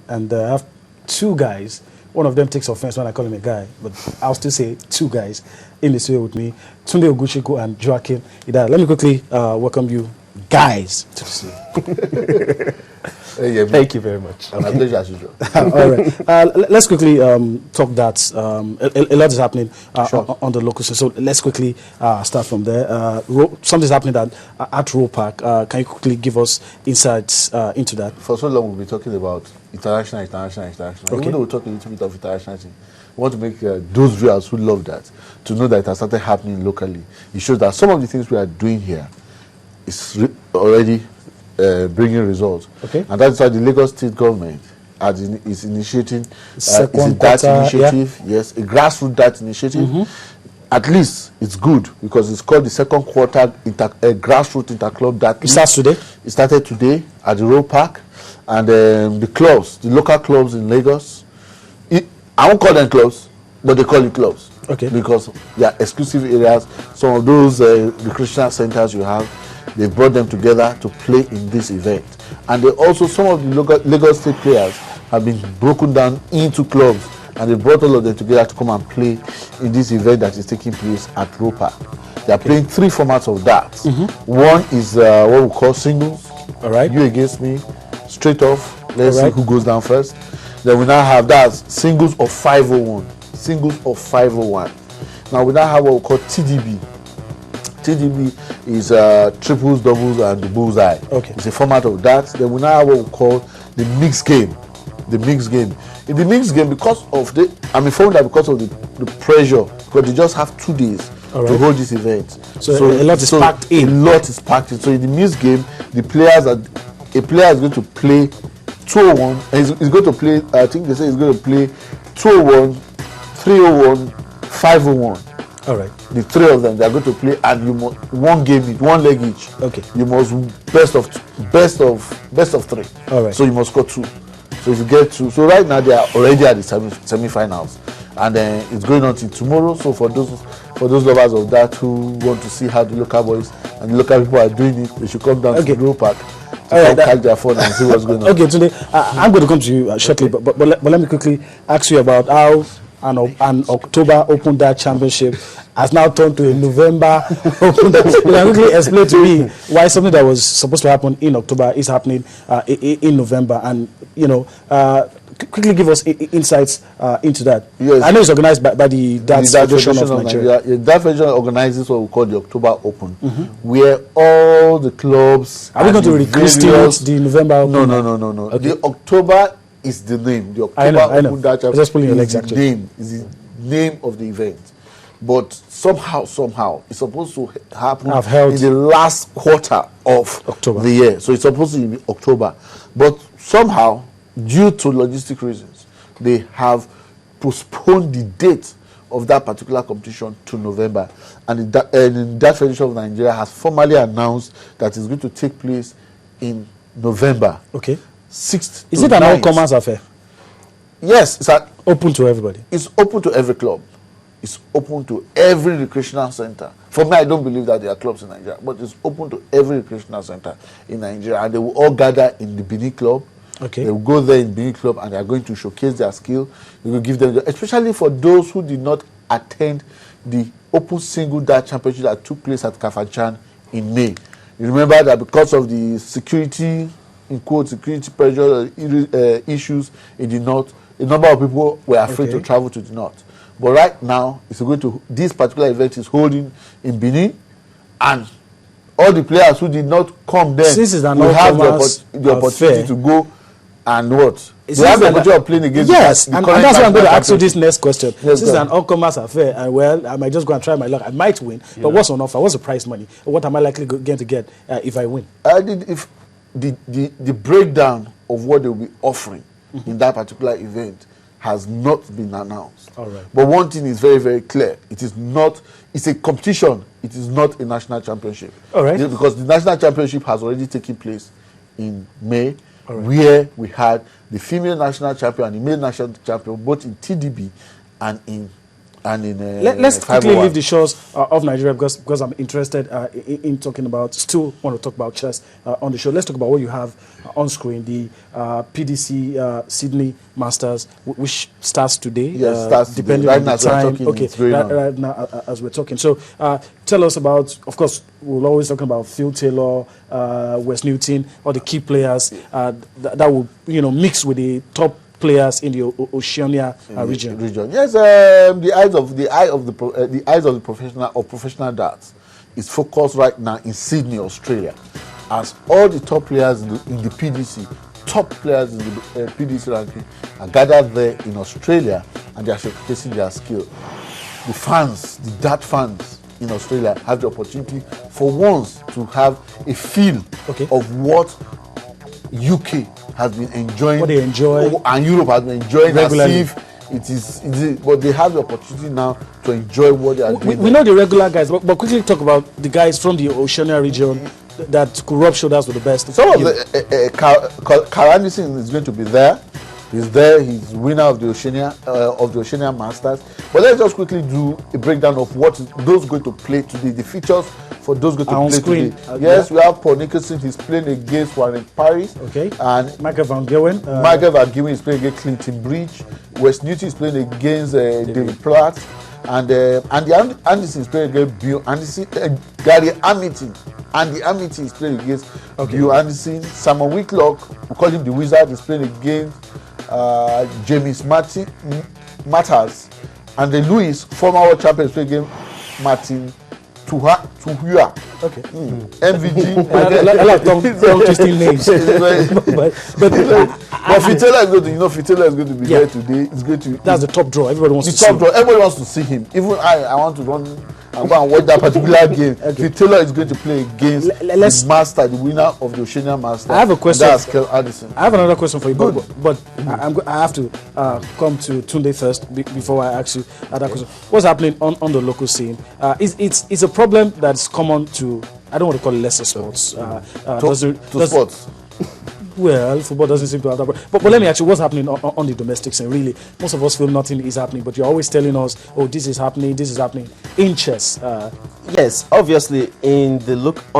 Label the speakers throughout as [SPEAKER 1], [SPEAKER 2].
[SPEAKER 1] and I have two guys. One of them takes offense when I call him a guy, but I'll still say two guys in the studio with me, Tunde Oguchiku and Joaquin Idara. Let me quickly welcome you guys to the studio.
[SPEAKER 2] Thank you very much.
[SPEAKER 3] My pleasure as usual.
[SPEAKER 1] All right. Let's quickly talk that a lot is happening on the local scene. So let's quickly start from there. Something's happening at Roe Park. Can you quickly give us insights into that?
[SPEAKER 3] For so long, we'll be talking about international.
[SPEAKER 1] Okay.
[SPEAKER 3] Even though we'll talk a little bit of international thing, we want to make those viewers who love that to know that it has started happening locally. It shows that some of the things we are doing here is already bringing results.
[SPEAKER 1] Okay.
[SPEAKER 3] And that's why the Lagos State government is initiating
[SPEAKER 1] Second
[SPEAKER 3] that
[SPEAKER 1] quarter,
[SPEAKER 3] initiative. Yeah. Yes, a grassroots that initiative. At least it's good because it's called the second quarter grassroots interclub that.
[SPEAKER 1] It starts today?
[SPEAKER 3] It started today at the Roe Park, and the clubs, the local clubs in Lagos, I won't call them clubs, but they call it clubs.
[SPEAKER 1] Okay.
[SPEAKER 3] Because they are exclusive areas. Some of those recreational centers you have, they brought them together to play in this event. And they also, some of the Lagos State players have been broken down into clubs, and they brought all of them together to come and play in this event that is taking place at Roe Park. They are playing three formats of that. One is what we call singles.
[SPEAKER 1] All right.
[SPEAKER 3] You against me, straight off. Let's
[SPEAKER 1] All right.
[SPEAKER 3] see who goes down first. Then we now have that singles of 501. Singles of 501. Now we now have what we call TDB. TDB is triples, doubles, and the bullseye.
[SPEAKER 1] Okay.
[SPEAKER 3] It's a format of that. Then we now have what we call the mixed game. The mixed game. In the mixed game, because of I'm informed that because of the pressure, because they just have 2 days to hold this event.
[SPEAKER 1] So a lot is packed in.
[SPEAKER 3] A lot is packed in. So in the mixed game, a player is going to play 201. He's going to play, I think they say he's going to play 201, 301, 501.
[SPEAKER 1] All right.
[SPEAKER 3] The three of them, they are going to play, and you must one leg each.
[SPEAKER 1] Okay.
[SPEAKER 3] You must best of 3.
[SPEAKER 1] All right.
[SPEAKER 3] So you must score 2. So if you get 2, so right now they are already at the semi-finals, and then it's going on till tomorrow. So for those lovers of that who want to see how the local boys and the local people are doing it, they should come down to the Roe Park to catch their phone and see what's going on.
[SPEAKER 1] Okay, today I'm going to come to you shortly, but let me quickly ask you about how an October Open Dart Championship has now turned to a November Open Dart. You can quickly explain to me why something that was supposed to happen in October is happening in November, and quickly give us insights into that.
[SPEAKER 3] Yes.
[SPEAKER 1] I know it's organized by the Darts Federation of Nigeria.
[SPEAKER 3] The Darts Federation organizes what we call the October Open, where all the clubs.
[SPEAKER 1] Are we going to recreate the November Open?
[SPEAKER 3] No.
[SPEAKER 1] Okay.
[SPEAKER 3] The October is the name. The October
[SPEAKER 1] I know.
[SPEAKER 3] Open Dart
[SPEAKER 1] Just pulling your legs,
[SPEAKER 3] is the name. Is the name of the event. But somehow, it's supposed to happen in the last quarter of
[SPEAKER 1] October.
[SPEAKER 3] the year. So it's supposed to be October. But somehow, due to logistic reasons, they have postponed the date of that particular competition to November. And the Darts Federation of Nigeria has formally announced that it's going to take place in November.
[SPEAKER 1] Okay.
[SPEAKER 3] 6th.
[SPEAKER 1] Is it an all-comers affair?
[SPEAKER 3] Yes, it's
[SPEAKER 1] open to everybody.
[SPEAKER 3] It's open to every club. It's open to every recreational center. For me, I don't believe that there are clubs in Nigeria, but it's open to every recreational center in Nigeria, and they will all gather in the Benin Club.
[SPEAKER 1] Okay.
[SPEAKER 3] They will go there in Benin Club, and they are going to showcase their skill. We will give them, especially for those who did not attend the Open Single Dart Championship that took place at Kafanchan in May. You remember that because of the security, in quote, security pressure issues in the north, a number of people were afraid to travel to the north. But right now, this particular event is holding in Benin, and all the players who did not come then will have the opportunity to go and what? They have the opportunity of playing against
[SPEAKER 1] and that's why I'm going to ask you this next question.
[SPEAKER 3] Yes,
[SPEAKER 1] this is an all-comers affair, and well, I might just go and try my luck. I might win, but what's on offer? What's the prize money? What am I likely going to get if I win?
[SPEAKER 3] If the breakdown of what they will be offering in that particular event has not been announced.
[SPEAKER 1] All right.
[SPEAKER 3] But one thing is very, very clear. It's a competition. It is not a national championship.
[SPEAKER 1] All right.
[SPEAKER 3] Because the national championship has already taken place in May, where we had the female national champion and the male national champion, both in TDB and in and in
[SPEAKER 1] Let's quickly
[SPEAKER 3] 501.
[SPEAKER 1] leave the shores of Nigeria because I'm interested in talking about, still want to talk about chess on the show. Let's talk about what you have on screen, the PDC Sydney Masters, which starts today.
[SPEAKER 3] Yes, starts
[SPEAKER 1] depending
[SPEAKER 3] today.
[SPEAKER 1] on the
[SPEAKER 3] Right now,
[SPEAKER 1] time.
[SPEAKER 3] talking,
[SPEAKER 1] Okay,
[SPEAKER 3] it's going on.
[SPEAKER 1] right now as we're talking. So tell us about, of course, we're always talking about Phil Taylor, Wes Newton, all the key players that will mix with the top players in the Oceania region.
[SPEAKER 3] Yes, the eyes of the professional darts is focused right now in Sydney, Australia, as all the top players in the PDC, top players in the PDC ranking are gathered there in Australia, and they are showcasing their skill. The fans, the dart fans in Australia, have the opportunity for once to have a feel of what UK has been enjoying,
[SPEAKER 1] what they enjoy,
[SPEAKER 3] and Europe has been enjoying
[SPEAKER 1] regularly.
[SPEAKER 3] as if it is, but they have the opportunity now to enjoy what they are doing.
[SPEAKER 1] We know the regular guys, but quickly talk about the guys from the Oceania region that could rub shoulders with the best.
[SPEAKER 3] Some of the Carl Anderson is going to be there. He's there. He's winner of the Oceania Masters. But let's just quickly do a breakdown of what those going to play today. The features for those going to
[SPEAKER 1] on
[SPEAKER 3] play
[SPEAKER 1] screen.
[SPEAKER 3] today. Yes, we have Paul Nicholson. He's playing against Warren Paris.
[SPEAKER 1] Okay.
[SPEAKER 3] And
[SPEAKER 1] Michael Van Gerwen.
[SPEAKER 3] Michael Van Gerwen is playing against Clinton Bridge. Wes Newton is playing against David Platt. And Andy Anderson is playing against Bill Anderson. Gary Hamilton. Andy Hamilton is playing against Bill Anderson. Simon Whitlock, we call him the Wizard, is playing against James Matters. And the Lewis, former world champion, is playing against Martin Tuhua.
[SPEAKER 1] Okay.
[SPEAKER 3] MVG.
[SPEAKER 1] I love tongue twisting names.
[SPEAKER 3] But Fitela is going to, Fitela is going to be there today. It's going to.
[SPEAKER 1] That's the top draw. Everybody wants to see
[SPEAKER 3] the top draw. Everybody wants to see him. Even I want to run and go and watch that particular game. Fitela is going to play against the master, the winner of the Oceania Masters.
[SPEAKER 1] I have a question.
[SPEAKER 3] That's Kel Addison.
[SPEAKER 1] I have another question for you, but I have to come to Tunde first before I ask you that question. What's happening on the local scene? It's a problem that's common to, I don't want to call it lesser sports.
[SPEAKER 3] Sports.
[SPEAKER 1] Well, football doesn't seem to have that. But let me ask you, what's happening on the domestic scene? Really, most of us feel nothing is happening, but you're always telling us, oh, this is happening in chess.
[SPEAKER 2] Yes, obviously, on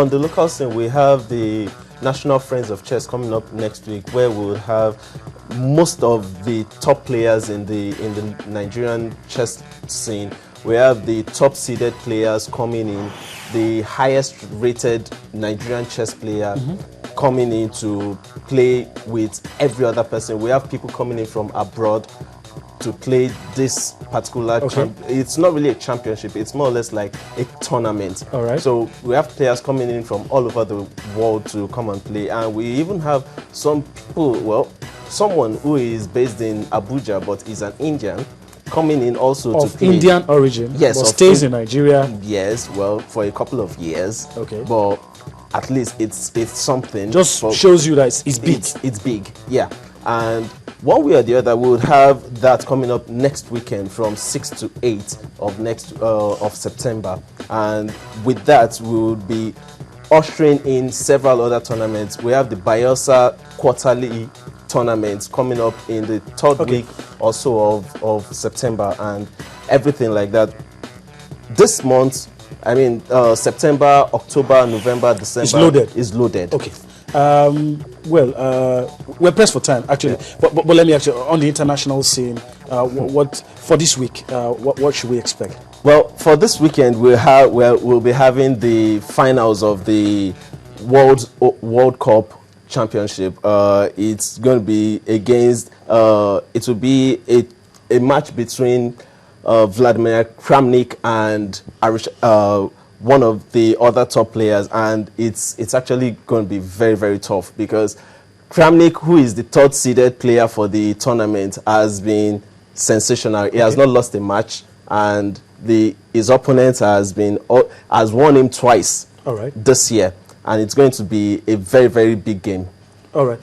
[SPEAKER 2] the local scene, we have the National Friends of Chess coming up next week, where we'll have most of the top players in the Nigerian chess scene. We have the top seeded players coming in, the highest rated Nigerian chess player coming in to play with every other person. We have people coming in from abroad to play this particular it's not really a championship, it's more or less like a tournament.
[SPEAKER 1] All right.
[SPEAKER 2] So we have players coming in from all over the world to come and play, and we even have some people, someone who is based in Abuja but is an Indian, coming in also to play.
[SPEAKER 1] Indian origin,
[SPEAKER 2] yes,
[SPEAKER 1] but stays in Nigeria.
[SPEAKER 2] Yes, well, for a couple of years.
[SPEAKER 1] Okay.
[SPEAKER 2] But at least it's something.
[SPEAKER 1] Just shows you that it's big.
[SPEAKER 2] It's big, yeah. And one way or the other, we'll have that coming up next weekend from 6 to 8 of September. And with that, we will be ushering in several other tournaments. We have the Bielsa quarterly tournaments coming up in the third week or so of September, and everything like that. This month, I mean, September, October, November, December is loaded.
[SPEAKER 1] Okay. We're pressed for time, actually. But let me ask you, on the international scene, what for this week? What should we expect?
[SPEAKER 2] Well, for this weekend, we'll be having the finals of the World Cup Championship. It's going to be against. It will be a match between Vladimir Kramnik and one of the other top players, and it's actually going to be very, very tough, because Kramnik, who is the third seeded player for the tournament, has been sensational. He has not lost a match, and his opponent has won him twice this year, and it's going to be a very, very big game.
[SPEAKER 1] All right.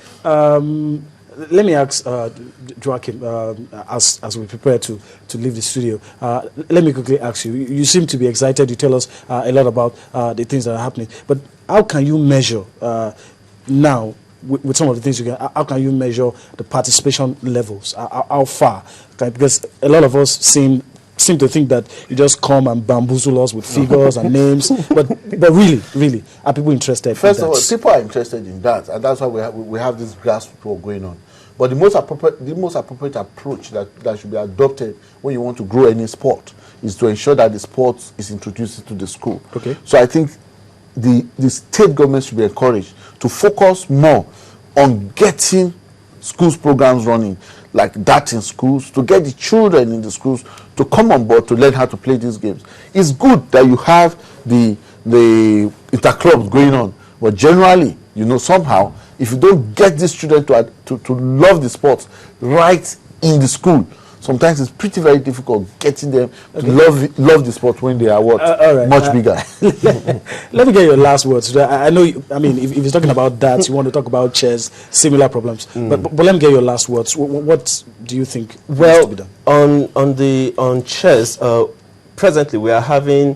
[SPEAKER 1] Let me ask Joachim, as we prepare to leave the studio, let me quickly ask you. You seem to be excited. You tell us a lot about the things that are happening. But how can you measure now, with some of the things you can, how can you measure the participation levels? How far? Because a lot of us seem seem to think that you just come and bamboozle us with figures and names. But really, are people interested?
[SPEAKER 3] First
[SPEAKER 1] in
[SPEAKER 3] of
[SPEAKER 1] that?
[SPEAKER 3] all, people are interested in that, and that's why we have this grassroots war going on. But the most appropriate approach that should be adopted when you want to grow any sport is to ensure that the sport is introduced into the school.
[SPEAKER 1] Okay.
[SPEAKER 3] So I think the state government should be encouraged to focus more on getting schools programs running like that in schools, to get the children in the schools to come on board to learn how to play these games. It's good that you have the interclubs going on, but generally, somehow, if you don't get these children to love the sport right in the school, sometimes it's very difficult getting them to love the sport when they are much bigger.
[SPEAKER 1] Let me get your last words. I know. If you're talking about that, you want to talk about chess, similar problems. But let me get your last words. What do you think needs to be done?
[SPEAKER 2] On chess, presently we are having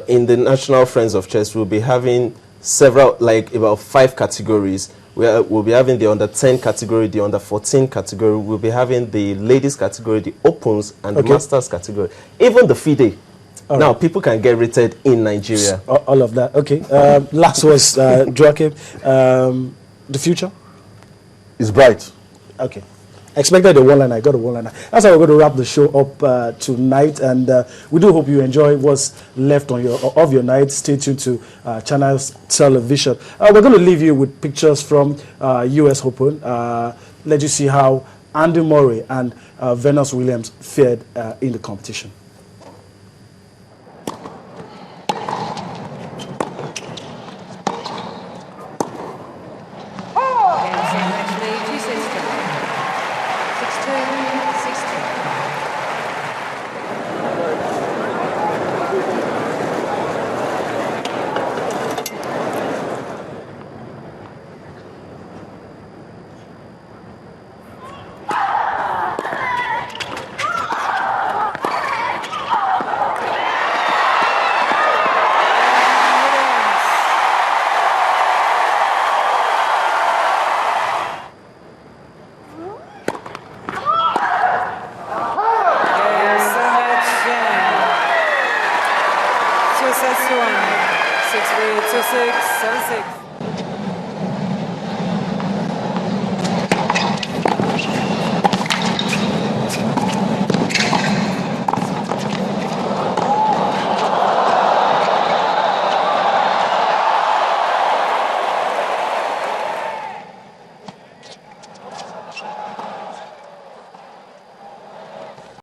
[SPEAKER 2] in the National Friends of Chess, we'll be having several, like about 5 categories. We'll be having the under 10 category, the under 14 category. We'll be having the ladies category, the opens, and the masters category. Even the FIDE. Now, people can get rated in Nigeria.
[SPEAKER 1] All of that. Okay. Last was Joachim. The future?
[SPEAKER 3] It's bright.
[SPEAKER 1] Okay. I expected a one-liner. I got a one-liner. That's how we're going to wrap the show up tonight. And we do hope you enjoy what's left on of your night. Stay tuned to Channels Television. We're going to leave you with pictures from US Open. Let you see how Andy Murray and Venus Williams fared in the competition.
[SPEAKER 4] Sets 1, 6-3, 2-6, 7-6.